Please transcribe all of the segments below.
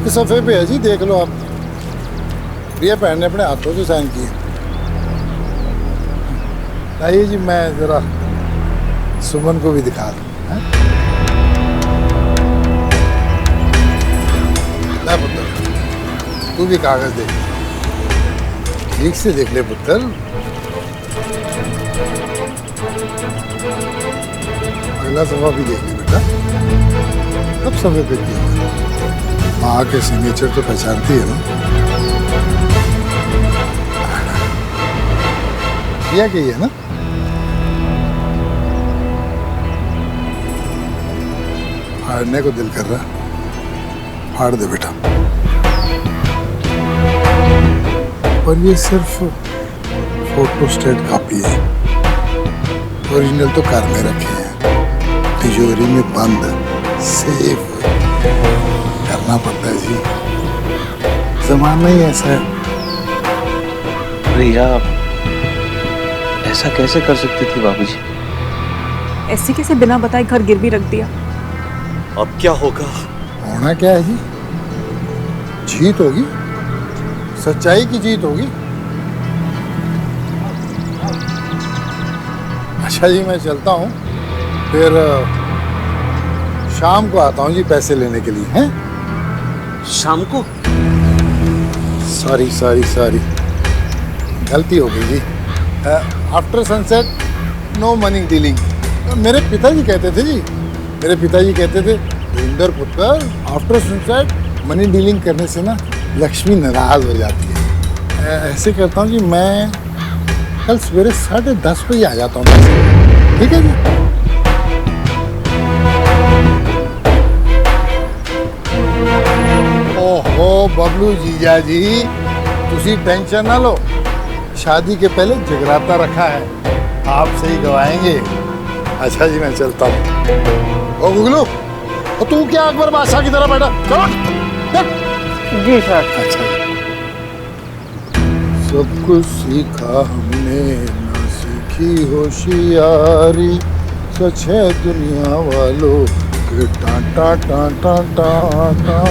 एक सफ़े पे है जी, देख लो आप। प्रिया बहन ने अपने हाथों से साइन किए। आइए जी, मैं जरा सुमन को भी दिखा दूं। ले पुत्र, तू भी कागज देख, ठीक से देख ले पुत्र। अगला सफा भी देख ले बेटा। सब सफे पे किया, माँ के सिग्नेचर तो पहचानती है ना। किया कि है ना। फाड़ने को दिल कर रहा, फाड़ दे बेटा। पर ये सिर्फ फोटोस्टेट कॉपी है, ओरिजिनल तो घर में रखे हैं, तिजोरी में बंद सेफ करना पड़ता है जी। जमाना ही ऐसा है। प्रिया ऐसा कैसे कर सकती थी बाबूजी? ऐसे कैसे बिना बताए घर गिरवी रख दिया? अब क्या होगा? होना क्या है जी, जीत होगी, सच्चाई की जीत होगी। अच्छा जी, मैं चलता हूँ, फिर शाम को आता हूँ जी पैसे लेने के लिए। हैं? शाम को? सॉरी, गलती हो गई जी। After sunset no money dealing. मेरे पिताजी कहते थे जी, मेरे पिताजी कहते थे, इंदर पुत्र, आफ्टर सनसेट मनी डीलिंग करने से ना लक्ष्मी नाराज हो जाती है। ऐसे करता हूँ जी, मैं कल सवेरे 10:30 बजे आ जाता हूँ। ठीक है जी। ओहो बबलू जीजा जी, तुसी टेंशन ना लो, शादी के पहले जगराता रखा है, आप सही गवाएंगे। अच्छा जी, मैं चलता हूँ। ओ गुगलू, और तू क्या अकबर बादशाह की तरह बैठा? चलो जी सर। अच्छा जी। सब कुछ सीखा हमने, ना सीखी होशियारी, सच है दुनिया वालों के टाटा टाटा टाटा।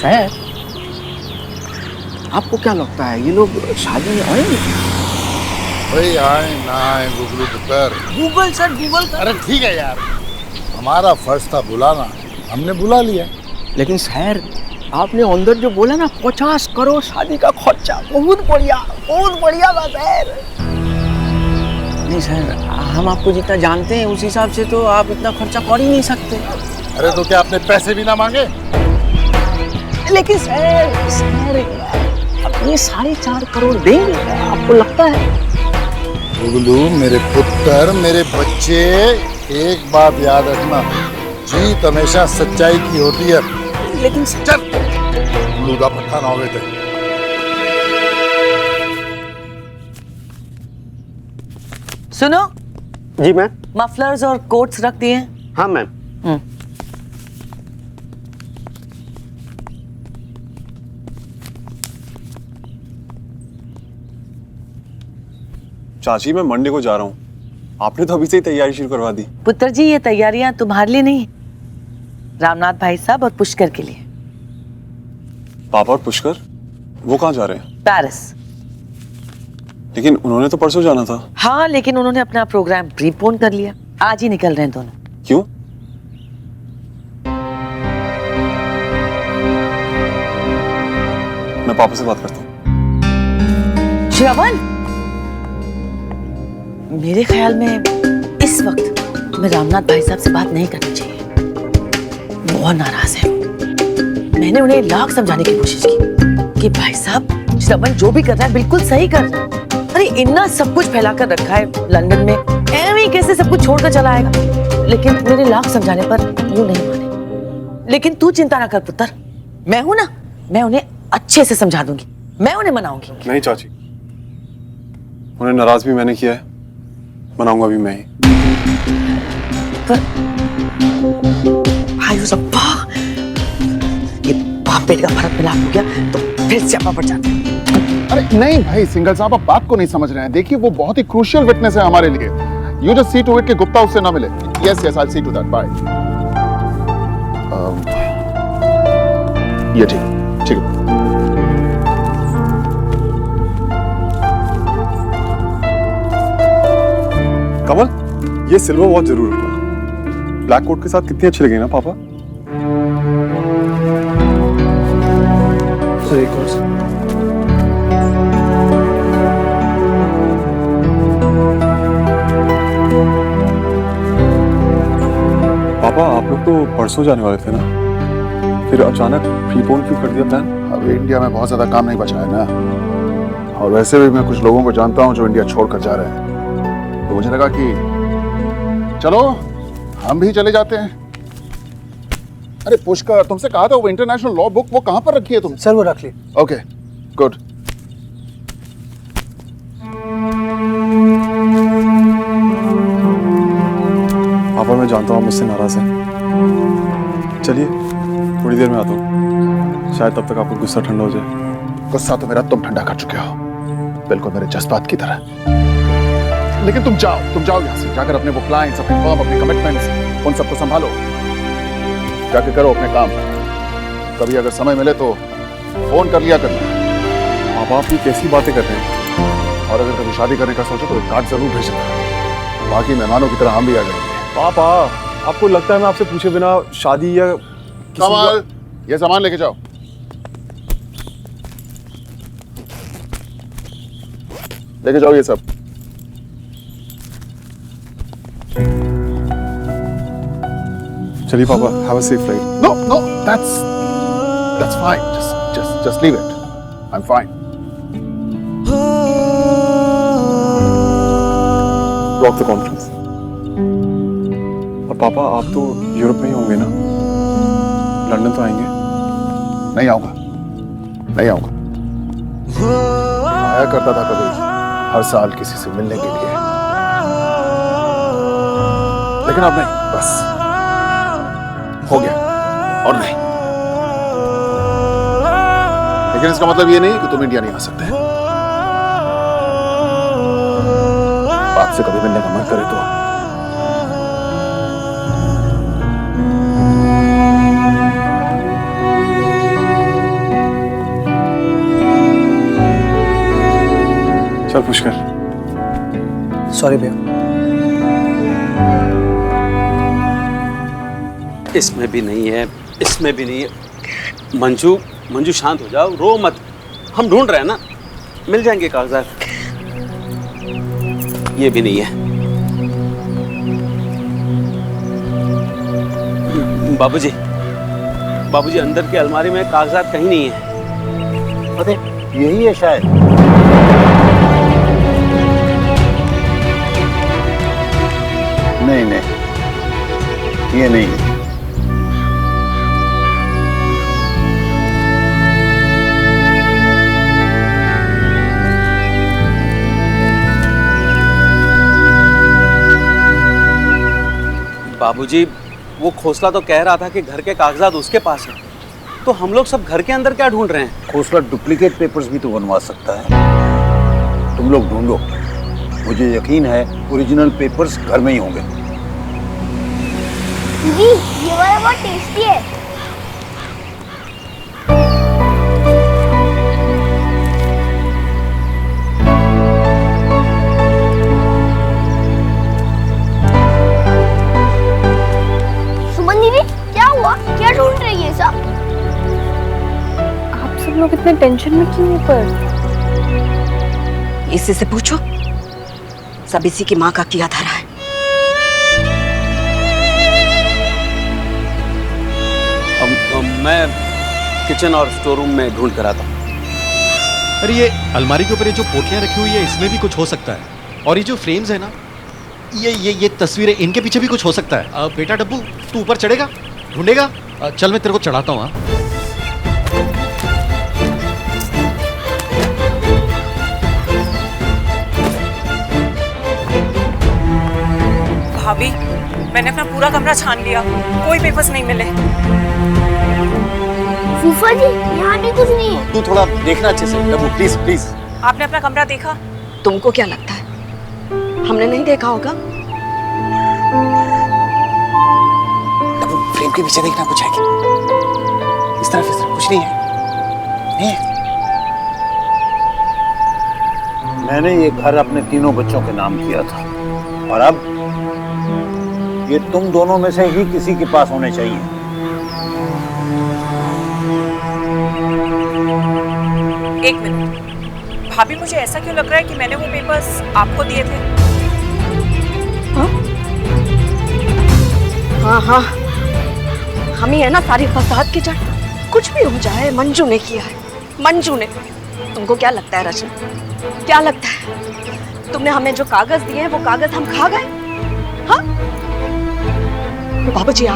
सर, आपको क्या लगता है ये लोग शादी में आएंगे? भाई आए ना आए गुगलू पुत्र। गूगल सर, गूगल कर। अरे ठीक है यार, हमारा फर्ज था बुलाना, हमने बुला लिया। लेकिन सर, आपने अंदर जो बोला ना 50 करोड़ शादी का खर्चा, बहुत बढ़िया बात है। नहीं सर, हम आपको जितना जानते हैं उस हिसाब से तो आप इतना खर्चा कर ही नहीं सकते। अरे तो क्या आपने पैसे भी ना मांगे? लेकिन सर अपने 4.5 करोड़ देंगे आपको लगता है? गुगलू मेरे पुत्र, मेरे बच्चे, एक बात याद रखना, जीत हमेशा सच्चाई की होती है। लेकिन चल, लूदा पट्टा ना हो गए थे। सुनो जी मैम। मफलर्स और कोट्स रख दिए? हाँ मैम। चाची मैं मंडे को जा रहा हूँ, आपने तो अभी से ही तैयारी शुरू करवा दी। पुत्र जी, ये तैयारियां तुम्हारे लिए नहीं, रामनाथ भाई साहब और पुष्कर के लिए। पापा और पुष्कर वो कहाँ जा रहे हैं? पेरिस। लेकिन उन्होंने तो परसों जाना था। हाँ, लेकिन उन्होंने अपना प्रोग्राम प्रीपोन कर लिया, आज ही निकल रहे हैं दोनों। क्यों? मैं पापा से बात करता हूँ। श्रवण, मेरे ख्याल में इस वक्त तुम्हें रामनाथ भाई साहब से बात नहीं करनी चाहिए, बहुत नाराज है। मैंने उन्हें लाख समझाने की कोशिश की कि भाई साहब, श्रवण जो भी कर रहा है बिल्कुल सही कर रहा है। अरे इतना सब कुछ फैला कर रखा है लंदन में, ऐਵੇਂ ही कैसे सब कुछ छोड़कर चला आएगा? लेकिन मेरे लाख समझाने पर वो नहीं माने। लेकिन तू चिंता ना कर पुत्र, मैं हूं ना, मैं उन्हें अच्छे से समझा दूंगी, मैं उन्हें मनाऊंगी। नहीं चाची, उन्हें नाराज भी मैंने किया है, मनाऊंगा भी मैं ही। आयुष अब्बा, ये बाप बेटे का फर्क मिलाप हो गया तो फिर स्यापा पड़ जाता है। अरे नहीं भाई सिंघल साहब, आप बात को नहीं समझ रहे हैं। देखिए वो बहुत ही क्रूशियल विटनेस है हमारे लिए। You just see to it कि गुप्ता उससे ना मिले। Yes yes, I will see to that. Bye. ये ठीक ठीक है। कमल, ये सिल्वर वॉच जरूर रखना। ब्लैक कोट के साथ कितनी अच्छी लगेगी ना पापा। सर एक और। पापा आप लोग तो परसों जाने वाले थे ना, फिर अचानक प्रीपोन क्यों कर दिया प्लान? अब इंडिया में बहुत ज्यादा काम नहीं बचा है ना, और वैसे भी मैं कुछ लोगों को जानता हूं जो इंडिया छोड़कर जा रहे हैं, तो मुझे लगा कि चलो हम भी चले जाते हैं। अरे पुष्कर, तुमसे कहा था वो इंटरनेशनल लॉ बुक वो कहां पर रखी है तुम? सर वो रख ली। Okay good. पापा मैं जानता हूँ आप मुझसे नाराज हैं, चलिए थोड़ी देर में आता हूँ, शायद तब तक आपको गुस्सा ठंडा हो जाए। गुस्सा तो मेरा तुम ठंडा कर चुके हो, बिल्कुल मेरे जज्बात की तरह। लेकिन तुम जाओ यहाँ से, जाकर अपने वो क्लाइंट्स, अपनी फर्म, अपने कमिटमेंट्स, उन सबको संभालो, जाके करो अपने काम। कभी अगर समय मिले तो फोन कर लिया करना। पापा आप ये कैसी बातें कर रहे हैं? और अगर कभी शादी करने का सोचो तो एक कार्ड जरूर भेजना, बाकी मेहमानों की तरह हम भी आ जाएंगे। पापा आपको लगता है मैं आपसे पूछे बिना शादी या कमल, ये सामान लेके जाओ। लेके जाओ ये सब। चलिए पापा, have a safe flight. No, that's fine. Just leave it. I'm fine. Drop the conference. और पापा आप तो यूरोप में ही होंगे ना, लंदन तो आएंगे? नहीं आऊंगा। आया करता था कभी, हर साल किसी से मिलने के लिए, लेकिन अब नहीं, बस हो गया और नहीं। लेकिन इसका मतलब ये नहीं कि तुम इंडिया नहीं आ सकते। आपसे कभी मिलने का मन करे तो चल पुष्कर। सॉरी भैया। इसमें भी नहीं है, इसमें भी नहीं है। मंजू शांत हो जाओ, रो मत, हम ढूंढ रहे हैं ना, मिल जाएंगे कागजात। ये भी नहीं है। बाबूजी अंदर की अलमारी में कागजात कहीं नहीं है। अरे यही है शायद। नहीं, ये नहीं है। बाबूजी वो खोसला तो कह रहा था कि घर के कागजात उसके पास है, तो हम लोग सब घर के अंदर क्या ढूंढ रहे हैं? खोसला डुप्लीकेट पेपर्स भी तो बनवा सकता है। तुम लोग ढूंढो, मुझे यकीन है ओरिजिनल पेपर्स घर में ही होंगे। दीदी ये वाला बहुत टेस्टी है। सुमन दीदी क्या हुआ, क्या ढूंढ रही है सब? आप सब लोग इतने टेंशन में क्यों हैं पर? इसी से पूछो, सब इसी की माँ का किया धरा है। मैं किचन और स्टोर रूम में ढूंढ कर आता हूँ। अरे ये अलमारी के ऊपर ये जो पोटलियां रखी हुई है इसमें भी कुछ हो सकता है, और ये जो फ्रेम्स है ना, ये तस्वीरें, इनके पीछे भी कुछ हो सकता है। बेटा डब्बू, तू ऊपर चढ़ेगा, ढूंढेगा? चल मैं तेरे को चढ़ाता हूँ। भाभी, मैंने अपना पूरा कमरा छान लिया, कोई पेपर्स नहीं मिले। फूफा जी, यहाँ भी कुछ नहीं है। तू थोड़ा देखना अच्छे से डब्बू, प्लीज प्लीज। आपने अपना कमरा देखा? तुमको क्या लगता है हमने नहीं देखा होगा? डब्बू, फ्रेम के पीछे देखना, कुछ है क्या? इस तरफ कुछ नहीं है। मैंने ये घर अपने तीनों बच्चों के नाम किया था, और अब ये तुम दोनों में से ही किसी के पास होने चाहिए। एक मिनट भाभी, मुझे ऐसा क्यों लग रहा है कि मैंने वो पेपर्स आपको दिए थे? हाँ हाँ, हम ही है ना सारी फसाद की जड़। कुछ भी हो जाए, मंजू ने किया है, मंजू ने। तुमको क्या लगता है रचना, क्या लगता है तुमने हमें जो कागज दिए हैं वो कागज हम खा गए? हाँ बाबूजी,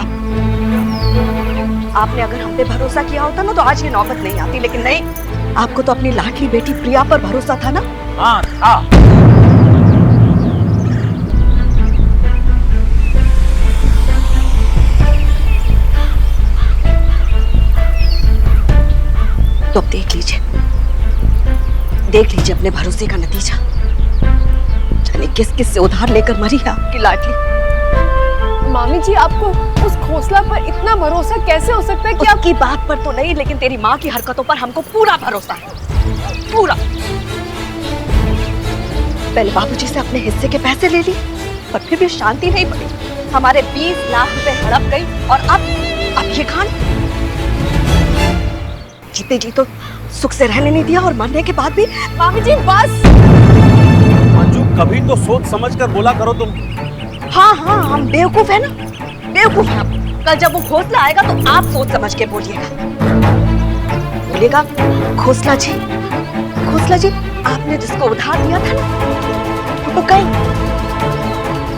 आपने अगर हम पे भरोसा किया होता ना तो आज ये नौबत नहीं आती, लेकिन नहीं, आपको तो अपनी लाडली बेटी प्रिया पर भरोसा था ना। हाँ था। तो अब देख लीजिए अपने भरोसे का नतीजा। जाने किस किस से उधार लेकर मरी है आपकी लाडली। मामी जी, आपको उस घोंसला पर इतना भरोसा कैसे हो सकता है कि आपकी बात पर तो नहीं, लेकिन तेरी माँ की हरकतों पर हमको पूरा भरोसा है, पूरा। पहले बाबूजी से अपने हिस्से के पैसे ले लिए, पर फिर भी शांति नहीं पड़ी। हमारे 20 लाख रुपए हड़प गई, और अब ये खान जीते जी तो सुख से रहने नहीं दिया, और मरने के बाद भी। मामी जी बस। मंजू, कभी तो सोच समझ कर बोला करो तुम। हाँ हाँ, हम बेवकूफ है ना, बेवकूफ है हम। कल जब वो घोंसला आएगा तो आप सोच समझ के बोलिएगा। घोंसला जी, आपने जिसको उधार दिया था ना, वो कहीं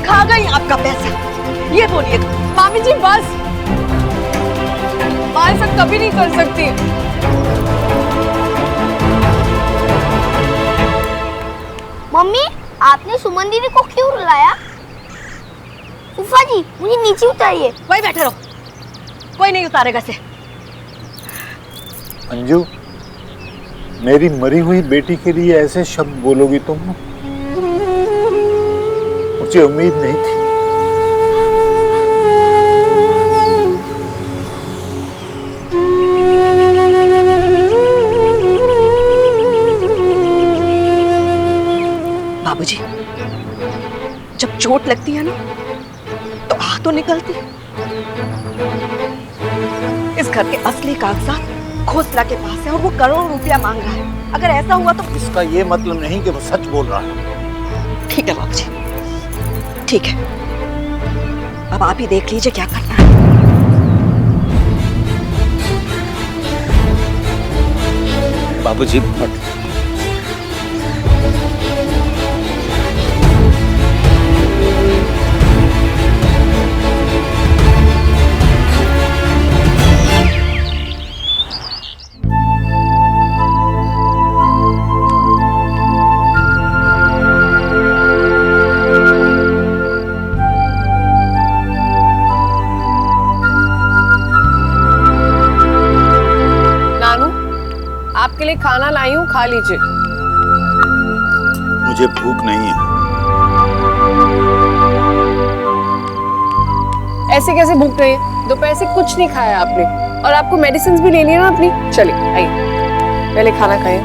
खा गई आपका पैसा, ये बोलिएगा। मामी जी बस, मैं ऐसा कभी नहीं कर सकती। मम्मी, आपने सुमन दीदी को क्यों रुलाया? फूफा जी, मुझे नीचे उतारिए। वही बैठे रहो, कोई नहीं उतारेगा से। अंजू, मेरी मरी हुई बेटी के लिए ऐसे शब्द बोलोगी तुम? मुझे उम्मीद नहीं थी। बाबूजी, जब चोट लगती है ना तो आह तो निकलती। इस घर के असली कागजात घोंसला के पास है, और वो करोड़ों रुपया मांग रहा है। अगर ऐसा हुआ तो इसका ये मतलब नहीं कि वो सच बोल रहा है। ठीक है बाबूजी, ठीक है, अब आप ही देख लीजिए क्या करना है। बाबूजी मत। आपके लिए खाना लाई हूँ, खा लीजिए। मुझे भूख नहीं है। ऐसे कैसे भूख नहीं है? दोपहर से कुछ नहीं खाया आपने, और आपको मेडिसिन भी लेनी है ना अपनी। चलिए आइए, पहले खाना खाइए,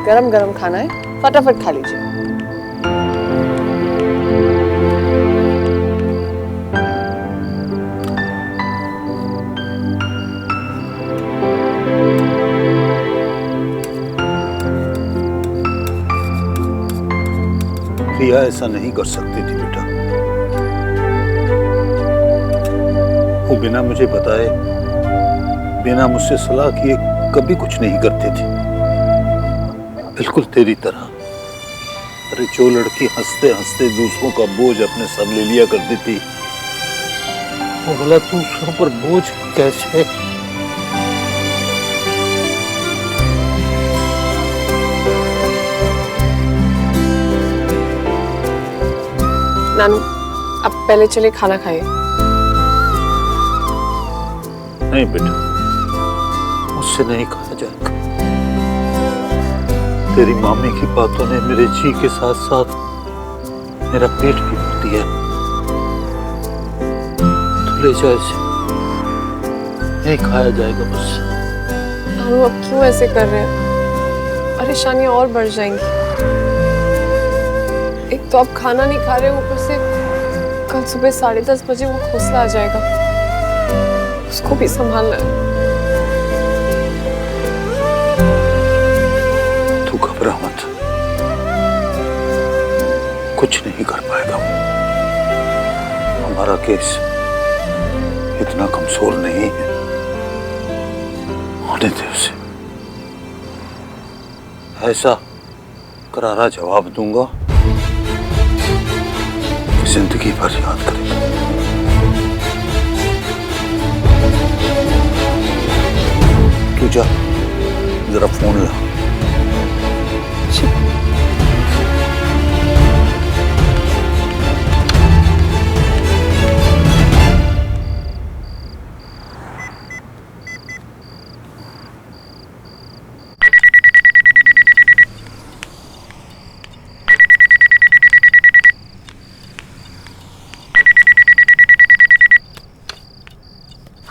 गरम गरम खाना है, फटाफट खा लीजिए। प्रिया ऐसा नहीं कर सकती थी बेटा। वो बिना मुझे बताए, बिना मुझसे सलाह किए कभी कुछ नहीं करती थी। बिल्कुल तेरी तरह। अरे जो लड़की हंसते हंसते दूसरों का बोझ अपने सर ले लिया करती थी, वो बोला दूसरों पर बोझ कैसे? नानू अब पहले चले खाना खाइए। नहीं बेटा, मुझसे नहीं खाया जाएगा। तेरी मामी की बातों ने मेरे जी के साथ साथ मेरा पेट भी भर दिया। तू ले जा इसे, नहीं खाया जाएगा मुझसे। नानू अब क्यों ऐसे कर रहे हैं? परेशानियां और बढ़ जाएंगी। एक तो आप खाना नहीं खा रहे, ऊपर से कल सुबह 10:30 बजे वो खोसला आ जाएगा, उसको भी संभालना है। तू घबरा मत, कुछ नहीं कर पाएगा वो। हमारा केस इतना कमजोर नहीं है, होने दे उसे। ऐसा करारा जवाब दूंगा, जिंदगी भर याद करेगा। तू जा, जरा फोन ला।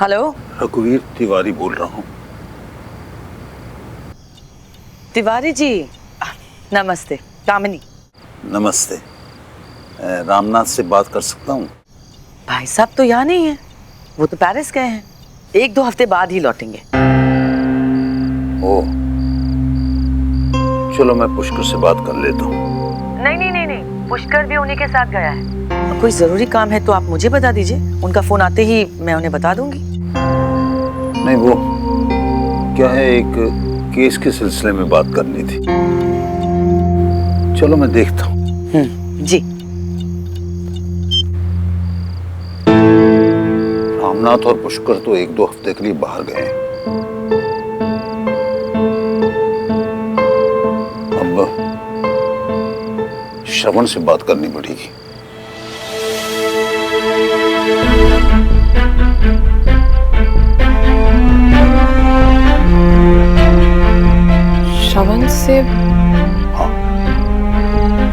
हेलो, रघुवीर तिवारी बोल रहा हूँ। तिवारी जी, नमस्ते। कामिनी। नमस्ते, रामनाथ से बात कर सकता हूँ? भाई साहब तो यहाँ नहीं है, वो तो पेरिस गए हैं। 1-2 हफ्ते बाद ही लौटेंगे। ओह, चलो मैं पुष्कर से बात कर लेता हूँ। नहीं, पुष्कर भी उन्हीं के साथ गया है। कोई जरूरी काम है तो आप मुझे बता दीजिए, उनका फोन आते ही मैं उन्हें बता दूंगी। नहीं, वो क्या है, एक केस के सिलसिले में बात करनी थी। चलो मैं देखता हूँ। जी। रामनाथ और पुष्कर तो 1-2 हफ्ते के लिए बाहर गए हैं। अब श्रवण से बात करनी पड़ेगी। श्रवण से? हाँ,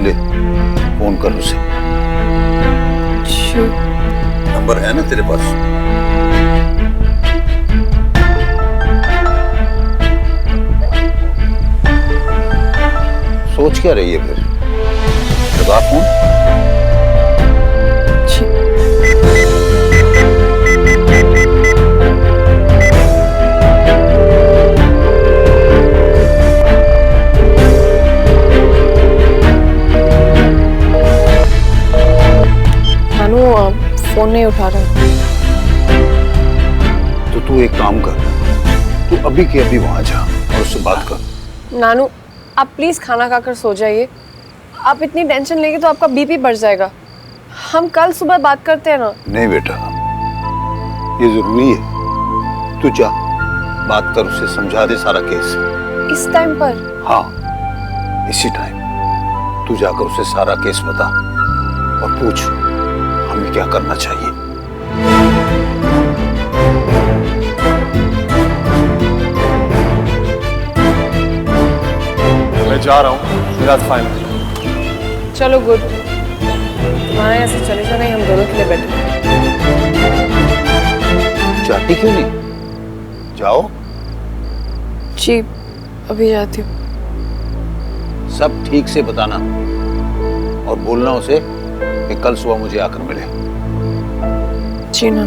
ले फोन कर उसे। नंबर है ना तेरे पास? सोच क्या रही है फिर? लगा फोन। फोन नहीं उठा रहा। तो तू एक काम कर, तू अभी के अभी वहां जा और उससे बात कर। नानू, आप प्लीज खाना खाकर सो जाइए। आप इतनी टेंशन लेंगे तो आपका बीपी बढ़ जाएगा। हम कल सुबह बात करते हैं ना। नहीं बेटा, ये जरूरी है। तू जा, बात कर, उसे समझा दे सारा केस। इस टाइम पर? हाँ, इसी टाइम। तू जाकर उसे सारा केस बता और पूछ हमें क्या करना चाहिए। मैं जा रहा हूँ, मेरा फाइनल। चलो गुड, तुम्हारे यहाँ से चले जाना ही हम दोनों के लिए बेटर। जाती क्यों नहीं? जाओ। जी, अभी जाती हूँ। सब ठीक से बताना और बोलना उसे कि कल सुबह मुझे आकर मिले। जी ना।